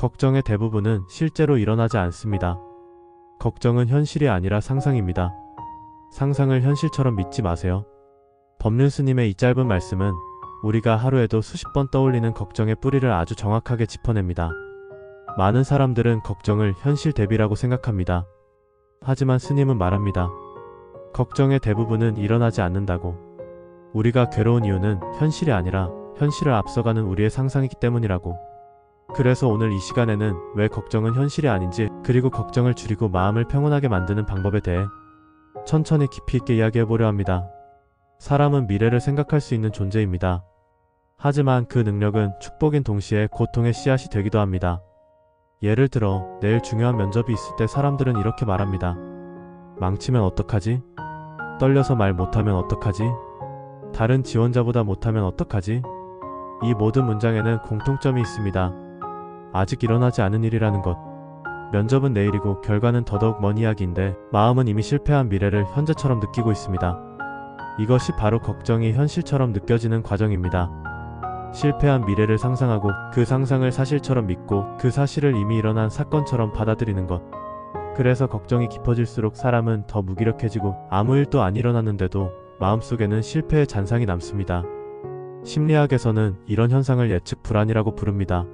걱정의 대부분은 실제로 일어나지 않습니다. 걱정은 현실이 아니라 상상입니다. 상상을 현실처럼 믿지 마세요. 법륜 스님의 이 짧은 말씀은 우리가 하루에도 수십 번 떠올리는 걱정의 뿌리를 아주 정확하게 짚어냅니다. 많은 사람들은 걱정을 현실 대비라고 생각합니다. 하지만 스님은 말합니다. 걱정의 대부분은 일어나지 않는다고. 우리가 괴로운 이유는 현실이 아니라 현실을 앞서가는 우리의 상상이기 때문이라고. 그래서 오늘 이 시간에는 왜 걱정은 현실이 아닌지, 그리고 걱정을 줄이고 마음을 평온하게 만드는 방법에 대해 천천히 깊이 있게 이야기해보려 합니다. 사람은 미래를 생각할 수 있는 존재입니다. 하지만 그 능력은 축복인 동시에 고통의 씨앗이 되기도 합니다. 예를 들어 내일 중요한 면접이 있을 때 사람들은 이렇게 말합니다. 망치면 어떡하지? 떨려서 말 못하면 어떡하지? 다른 지원자보다 못하면 어떡하지? 이 모든 문장에는 공통점이 있습니다. 아직 일어나지 않은 일이라는 것. 면접은 내일이고 결과는 더더욱 먼 이야기인데 마음은 이미 실패한 미래를 현재처럼 느끼고 있습니다. 이것이 바로 걱정이 현실처럼 느껴지는 과정입니다. 실패한 미래를 상상하고 그 상상을 사실처럼 믿고 그 사실을 이미 일어난 사건처럼 받아들이는 것. 그래서 걱정이 깊어질수록 사람은 더 무기력해지고 아무 일도 안 일어났는데도 마음속에는 실패의 잔상이 남습니다. 심리학에서는 이런 현상을 예측 불안이라고 부릅니다.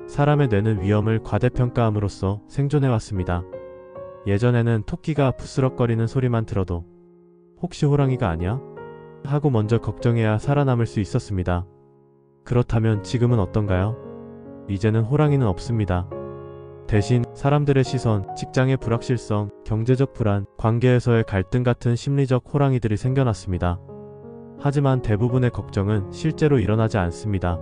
사람의 뇌는 위험을 과대평가함으로써 생존해왔습니다. 예전에는 토끼가 부스럭거리는 소리만 들어도 혹시 호랑이가 아니야? 하고 먼저 걱정해야 살아남을 수 있었습니다. 그렇다면 지금은 어떤가요? 이제는 호랑이는 없습니다. 대신 사람들의 시선, 직장의 불확실성, 경제적 불안, 관계에서의 갈등 같은 심리적 호랑이들이 생겨났습니다. 하지만 대부분의 걱정은 실제로 일어나지 않습니다.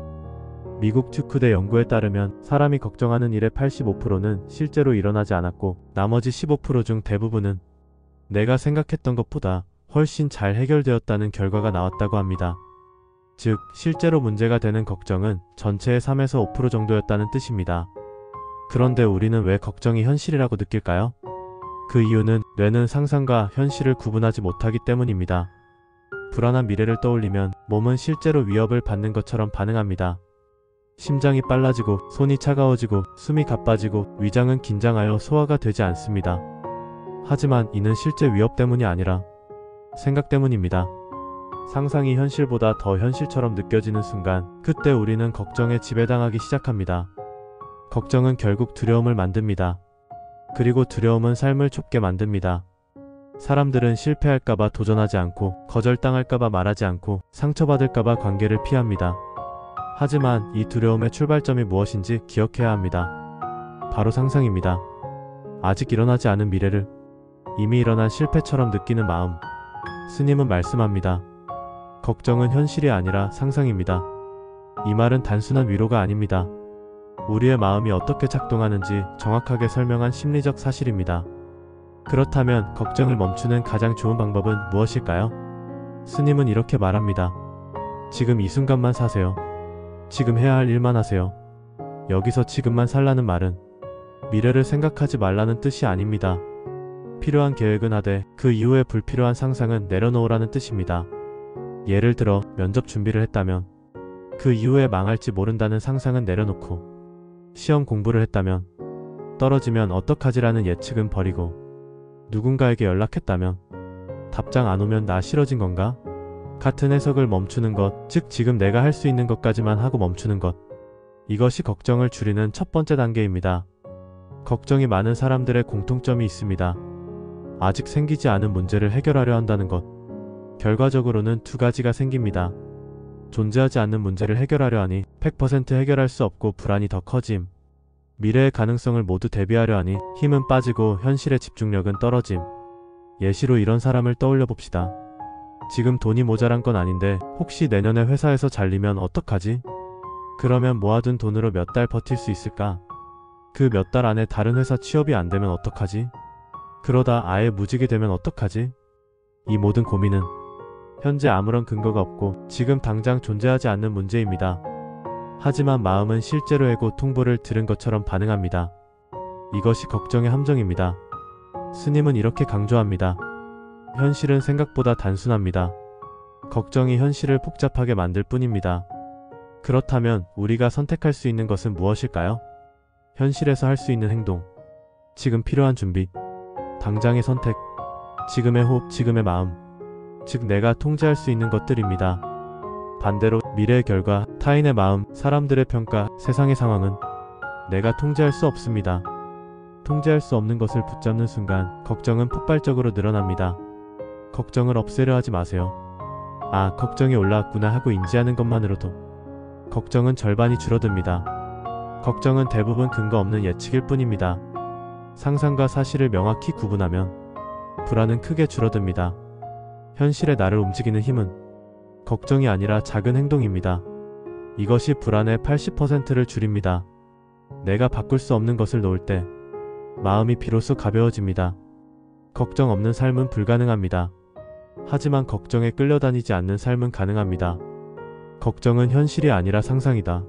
미국 튜크대 연구에 따르면 사람이 걱정하는 일의 85%는 실제로 일어나지 않았고 나머지 15% 중 대부분은 내가 생각했던 것보다 훨씬 잘 해결되었다는 결과가 나왔다고 합니다. 즉, 실제로 문제가 되는 걱정은 전체의 3에서 5% 정도였다는 뜻입니다. 그런데 우리는 왜 걱정이 현실이라고 느낄까요? 그 이유는 뇌는 상상과 현실을 구분하지 못하기 때문입니다. 불안한 미래를 떠올리면 몸은 실제로 위협을 받는 것처럼 반응합니다. 심장이 빨라지고 손이 차가워지고 숨이 가빠지고 위장은 긴장하여 소화가 되지 않습니다. 하지만 이는 실제 위협 때문이 아니라 생각 때문입니다. 상상이 현실보다 더 현실처럼 느껴지는 순간, 그때 우리는 걱정에 지배당하기 시작합니다. 걱정은 결국 두려움을 만듭니다. 그리고 두려움은 삶을 좁게 만듭니다. 사람들은 실패할까봐 도전하지 않고, 거절당할까봐 말하지 않고, 상처받을까봐 관계를 피합니다. 하지만 이 두려움의 출발점이 무엇인지 기억해야 합니다. 바로 상상입니다. 아직 일어나지 않은 미래를 이미 일어난 실패처럼 느끼는 마음. 스님은 말씀합니다. 걱정은 현실이 아니라 상상입니다. 이 말은 단순한 위로가 아닙니다. 우리의 마음이 어떻게 작동하는지 정확하게 설명한 심리적 사실입니다. 그렇다면 걱정을 멈추는 가장 좋은 방법은 무엇일까요? 스님은 이렇게 말합니다. 지금 이 순간만 사세요. 지금 해야 할 일만 하세요. 여기서 지금만 살라는 말은 미래를 생각하지 말라는 뜻이 아닙니다. 필요한 계획은 하되 그 이후에 불필요한 상상은 내려놓으라는 뜻입니다. 예를 들어 면접 준비를 했다면 그 이후에 망할지 모른다는 상상은 내려놓고, 시험 공부를 했다면 떨어지면 어떡하지라는 예측은 버리고, 누군가에게 연락했다면 답장 안 오면 나 싫어진 건가? 같은 해석을 멈추는 것, 즉 지금 내가 할 수 있는 것까지만 하고 멈추는 것. 이것이 걱정을 줄이는 첫 번째 단계입니다. 걱정이 많은 사람들의 공통점이 있습니다. 아직 생기지 않은 문제를 해결하려 한다는 것. 결과적으로는 두 가지가 생깁니다. 존재하지 않는 문제를 해결하려 하니 100% 해결할 수 없고 불안이 더 커짐. 미래의 가능성을 모두 대비하려 하니 힘은 빠지고 현실의 집중력은 떨어짐. 예시로 이런 사람을 떠올려 봅시다. 지금 돈이 모자란 건 아닌데 혹시 내년에 회사에서 잘리면 어떡하지? 그러면 모아둔 돈으로 몇 달 버틸 수 있을까? 그 몇 달 안에 다른 회사 취업이 안 되면 어떡하지? 그러다 아예 무직이 되면 어떡하지? 이 모든 고민은 현재 아무런 근거가 없고 지금 당장 존재하지 않는 문제입니다. 하지만 마음은 실제로 해고 통보를 들은 것처럼 반응합니다. 이것이 걱정의 함정입니다. 스님은 이렇게 강조합니다. 현실은 생각보다 단순합니다. 걱정이 현실을 복잡하게 만들 뿐입니다. 그렇다면 우리가 선택할 수 있는 것은 무엇일까요? 현실에서 할 수 있는 행동, 지금 필요한 준비, 당장의 선택, 지금의 호흡, 지금의 마음, 즉 내가 통제할 수 있는 것들입니다. 반대로 미래의 결과, 타인의 마음, 사람들의 평가, 세상의 상황은 내가 통제할 수 없습니다. 통제할 수 없는 것을 붙잡는 순간 걱정은 폭발적으로 늘어납니다. 걱정을 없애려 하지 마세요. 아, 걱정이 올라왔구나 하고 인지하는 것만으로도 걱정은 절반이 줄어듭니다. 걱정은 대부분 근거 없는 예측일 뿐입니다. 상상과 사실을 명확히 구분하면 불안은 크게 줄어듭니다. 현실의 나를 움직이는 힘은 걱정이 아니라 작은 행동입니다. 이것이 불안의 80%를 줄입니다. 내가 바꿀 수 없는 것을 놓을 때 마음이 비로소 가벼워집니다. 걱정 없는 삶은 불가능합니다. 하지만 걱정에 끌려다니지 않는 삶은 가능합니다. 걱정은 현실이 아니라 상상이다.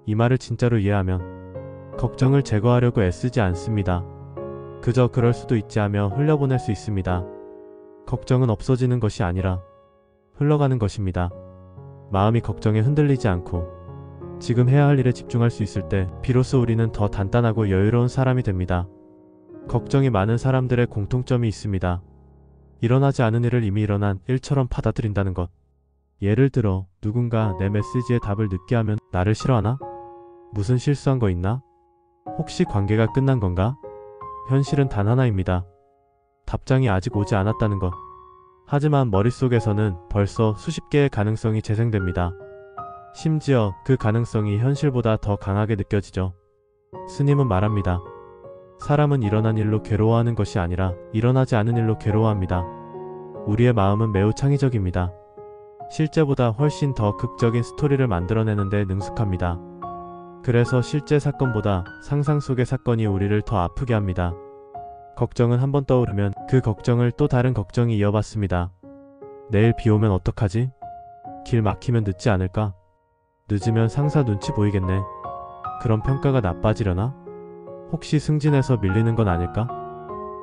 이 말을 진짜로 이해하면 걱정을 제거하려고 애쓰지 않습니다. 그저 그럴 수도 있지 하며 흘려보낼 수 있습니다. 걱정은 없어지는 것이 아니라 흘러가는 것입니다. 마음이 걱정에 흔들리지 않고 지금 해야 할 일에 집중할 수 있을 때 비로소 우리는 더 단단하고 여유로운 사람이 됩니다. 걱정이 많은 사람들의 공통점이 있습니다. 일어나지 않은 일을 이미 일어난 일처럼 받아들인다는 것. 예를 들어 누군가 내 메시지에 답을 늦게 하면 나를 싫어하나? 무슨 실수한 거 있나? 혹시 관계가 끝난 건가? 현실은 단 하나입니다. 답장이 아직 오지 않았다는 것. 하지만 머릿속에서는 벌써 수십 개의 가능성이 재생됩니다. 심지어 그 가능성이 현실보다 더 강하게 느껴지죠. 스님은 말합니다. 사람은 일어난 일로 괴로워하는 것이 아니라 일어나지 않은 일로 괴로워합니다. 우리의 마음은 매우 창의적입니다. 실제보다 훨씬 더 극적인 스토리를 만들어내는데 능숙합니다. 그래서 실제 사건보다 상상 속의 사건이 우리를 더 아프게 합니다. 걱정은 한번 떠오르면 그 걱정을 또 다른 걱정이 이어받습니다. 내일 비 오면 어떡하지? 길 막히면 늦지 않을까? 늦으면 상사 눈치 보이겠네. 그럼 평가가 나빠지려나? 혹시 승진해서 밀리는 건 아닐까?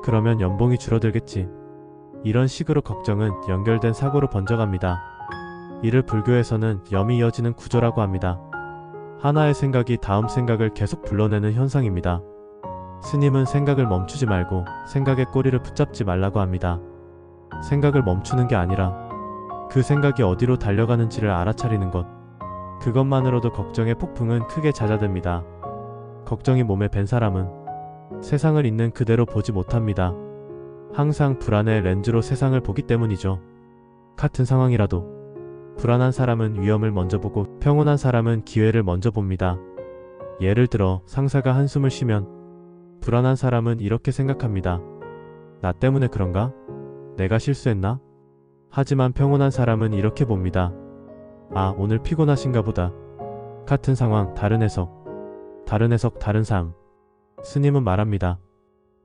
그러면 연봉이 줄어들겠지. 이런 식으로 걱정은 연결된 사고로 번져갑니다. 이를 불교에서는 염이 이어지는 구조라고 합니다. 하나의 생각이 다음 생각을 계속 불러내는 현상입니다. 스님은 생각을 멈추지 말고 생각의 꼬리를 붙잡지 말라고 합니다. 생각을 멈추는 게 아니라 그 생각이 어디로 달려가는지를 알아차리는 것. 그것만으로도 걱정의 폭풍은 크게 잦아듭니다. 걱정이 몸에 밴 사람은 세상을 있는 그대로 보지 못합니다. 항상 불안의 렌즈로 세상을 보기 때문이죠. 같은 상황이라도 불안한 사람은 위험을 먼저 보고 평온한 사람은 기회를 먼저 봅니다. 예를 들어 상사가 한숨을 쉬면 불안한 사람은 이렇게 생각합니다. 나 때문에 그런가? 내가 실수했나? 하지만 평온한 사람은 이렇게 봅니다. 아, 오늘 피곤하신가 보다. 같은 상황, 다른 해석, 다른 삶. 스님은 말합니다.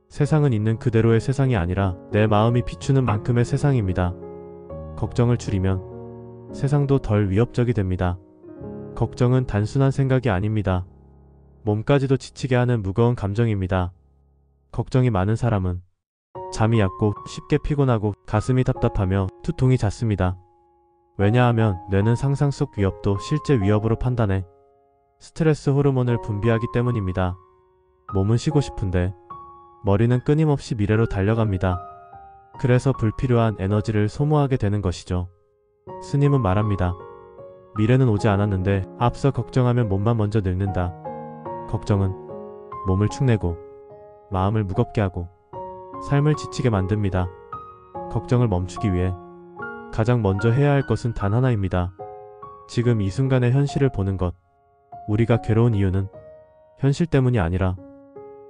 세상은 있는 그대로의 세상이 아니라 내 마음이 비추는 만큼의 세상입니다. 걱정을 줄이면 세상도 덜 위협적이 됩니다. 걱정은 단순한 생각이 아닙니다. 몸까지도 지치게 하는 무거운 감정입니다. 걱정이 많은 사람은 잠이 얕고 쉽게 피곤하고 가슴이 답답하며 두통이 잦습니다. 왜냐하면 뇌는 상상 속 위협도 실제 위협으로 판단해 스트레스 호르몬을 분비하기 때문입니다. 몸은 쉬고 싶은데 머리는 끊임없이 미래로 달려갑니다. 그래서 불필요한 에너지를 소모하게 되는 것이죠. 스님은 말합니다. 미래는 오지 않았는데 앞서 걱정하면 몸만 먼저 늙는다. 걱정은 몸을 축내고 마음을 무겁게 하고 삶을 지치게 만듭니다. 걱정을 멈추기 위해 가장 먼저 해야 할 것은 단 하나입니다. 지금 이 순간의 현실을 보는 것. 우리가 괴로운 이유는 현실 때문이 아니라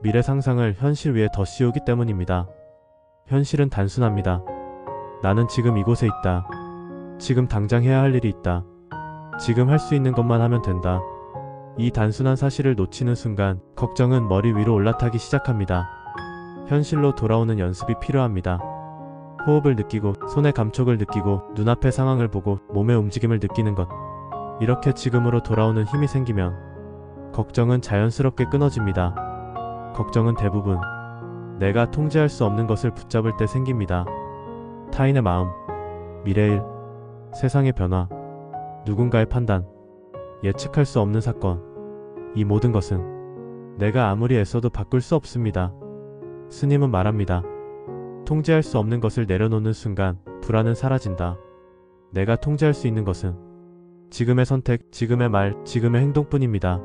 미래 상상을 현실 위에 더 씌우기 때문입니다. 현실은 단순합니다. 나는 지금 이곳에 있다. 지금 당장 해야 할 일이 있다. 지금 할 수 있는 것만 하면 된다. 이 단순한 사실을 놓치는 순간 걱정은 머리 위로 올라타기 시작합니다. 현실로 돌아오는 연습이 필요합니다. 호흡을 느끼고 손의 감촉을 느끼고 눈앞의 상황을 보고 몸의 움직임을 느끼는 것. 이렇게 지금으로 돌아오는 힘이 생기면 걱정은 자연스럽게 끊어집니다. 걱정은 대부분 내가 통제할 수 없는 것을 붙잡을 때 생깁니다. 타인의 마음, 미래의 일, 세상의 변화, 누군가의 판단, 예측할 수 없는 사건. 이 모든 것은 내가 아무리 애써도 바꿀 수 없습니다. 스님은 말합니다. 통제할 수 없는 것을 내려놓는 순간 불안은 사라진다. 내가 통제할 수 있는 것은 지금의 선택, 지금의 말, 지금의 행동뿐입니다.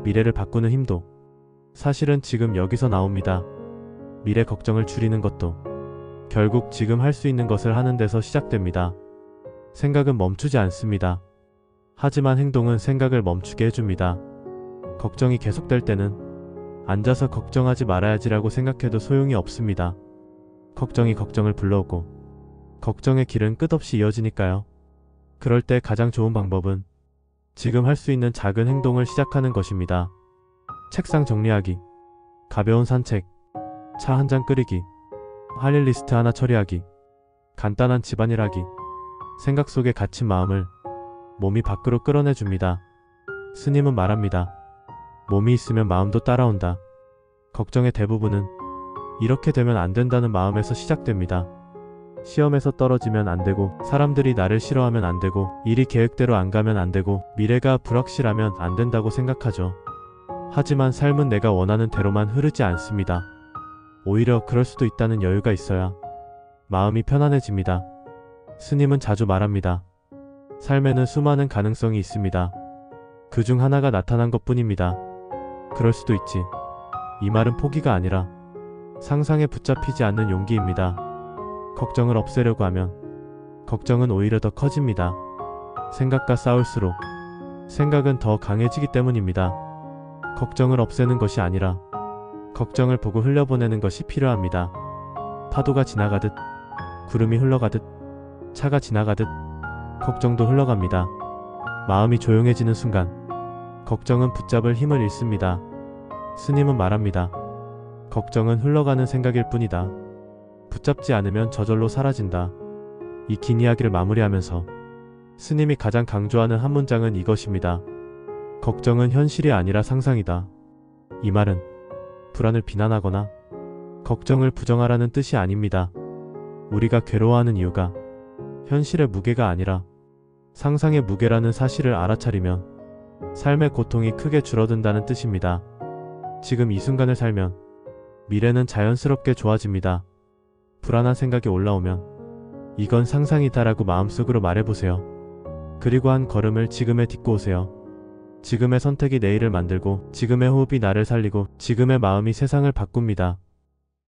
미래를 바꾸는 힘도 사실은 지금 여기서 나옵니다. 미래 걱정을 줄이는 것도 결국 지금 할 수 있는 것을 하는 데서 시작됩니다. 생각은 멈추지 않습니다. 하지만 행동은 생각을 멈추게 해줍니다. 걱정이 계속될 때는 앉아서 걱정하지 말아야지라고 생각해도 소용이 없습니다. 걱정이 걱정을 불러오고 걱정의 길은 끝없이 이어지니까요. 그럴 때 가장 좋은 방법은 지금 할 수 있는 작은 행동을 시작하는 것입니다. 책상 정리하기, 가벼운 산책, 차 한 잔 끓이기, 할 일 리스트 하나 처리하기, 간단한 집안일 하기. 생각 속에 갇힌 마음을 몸이 밖으로 끌어내줍니다. 스님은 말합니다. 몸이 있으면 마음도 따라온다. 걱정의 대부분은 이렇게 되면 안 된다는 마음에서 시작됩니다. 시험에서 떨어지면 안 되고, 사람들이 나를 싫어하면 안 되고, 일이 계획대로 안 가면 안 되고, 미래가 불확실하면 안 된다고 생각하죠. 하지만 삶은 내가 원하는 대로만 흐르지 않습니다. 오히려 그럴 수도 있다는 여유가 있어야 마음이 편안해집니다. 스님은 자주 말합니다. 삶에는 수많은 가능성이 있습니다. 그 중 하나가 나타난 것뿐입니다. 그럴 수도 있지. 이 말은 포기가 아니라 상상에 붙잡히지 않는 용기입니다. 걱정을 없애려고 하면 걱정은 오히려 더 커집니다. 생각과 싸울수록 생각은 더 강해지기 때문입니다. 걱정을 없애는 것이 아니라 걱정을 보고 흘려보내는 것이 필요합니다. 파도가 지나가듯, 구름이 흘러가듯, 차가 지나가듯 걱정도 흘러갑니다. 마음이 조용해지는 순간 걱정은 붙잡을 힘을 잃습니다. 스님은 말합니다. 걱정은 흘러가는 생각일 뿐이다. 붙잡지 않으면 저절로 사라진다. 이 긴 이야기를 마무리하면서 스님이 가장 강조하는 한 문장은 이것입니다. 걱정은 현실이 아니라 상상이다. 이 말은 불안을 비난하거나 걱정을 부정하라는 뜻이 아닙니다. 우리가 괴로워하는 이유가 현실의 무게가 아니라 상상의 무게라는 사실을 알아차리면 삶의 고통이 크게 줄어든다는 뜻입니다. 지금 이 순간을 살면 미래는 자연스럽게 좋아집니다. 불안한 생각이 올라오면 이건 상상이다라고 마음속으로 말해보세요. 그리고 한 걸음을 지금에 딛고 오세요. 지금의 선택이 내일을 만들고, 지금의 호흡이 나를 살리고, 지금의 마음이 세상을 바꿉니다.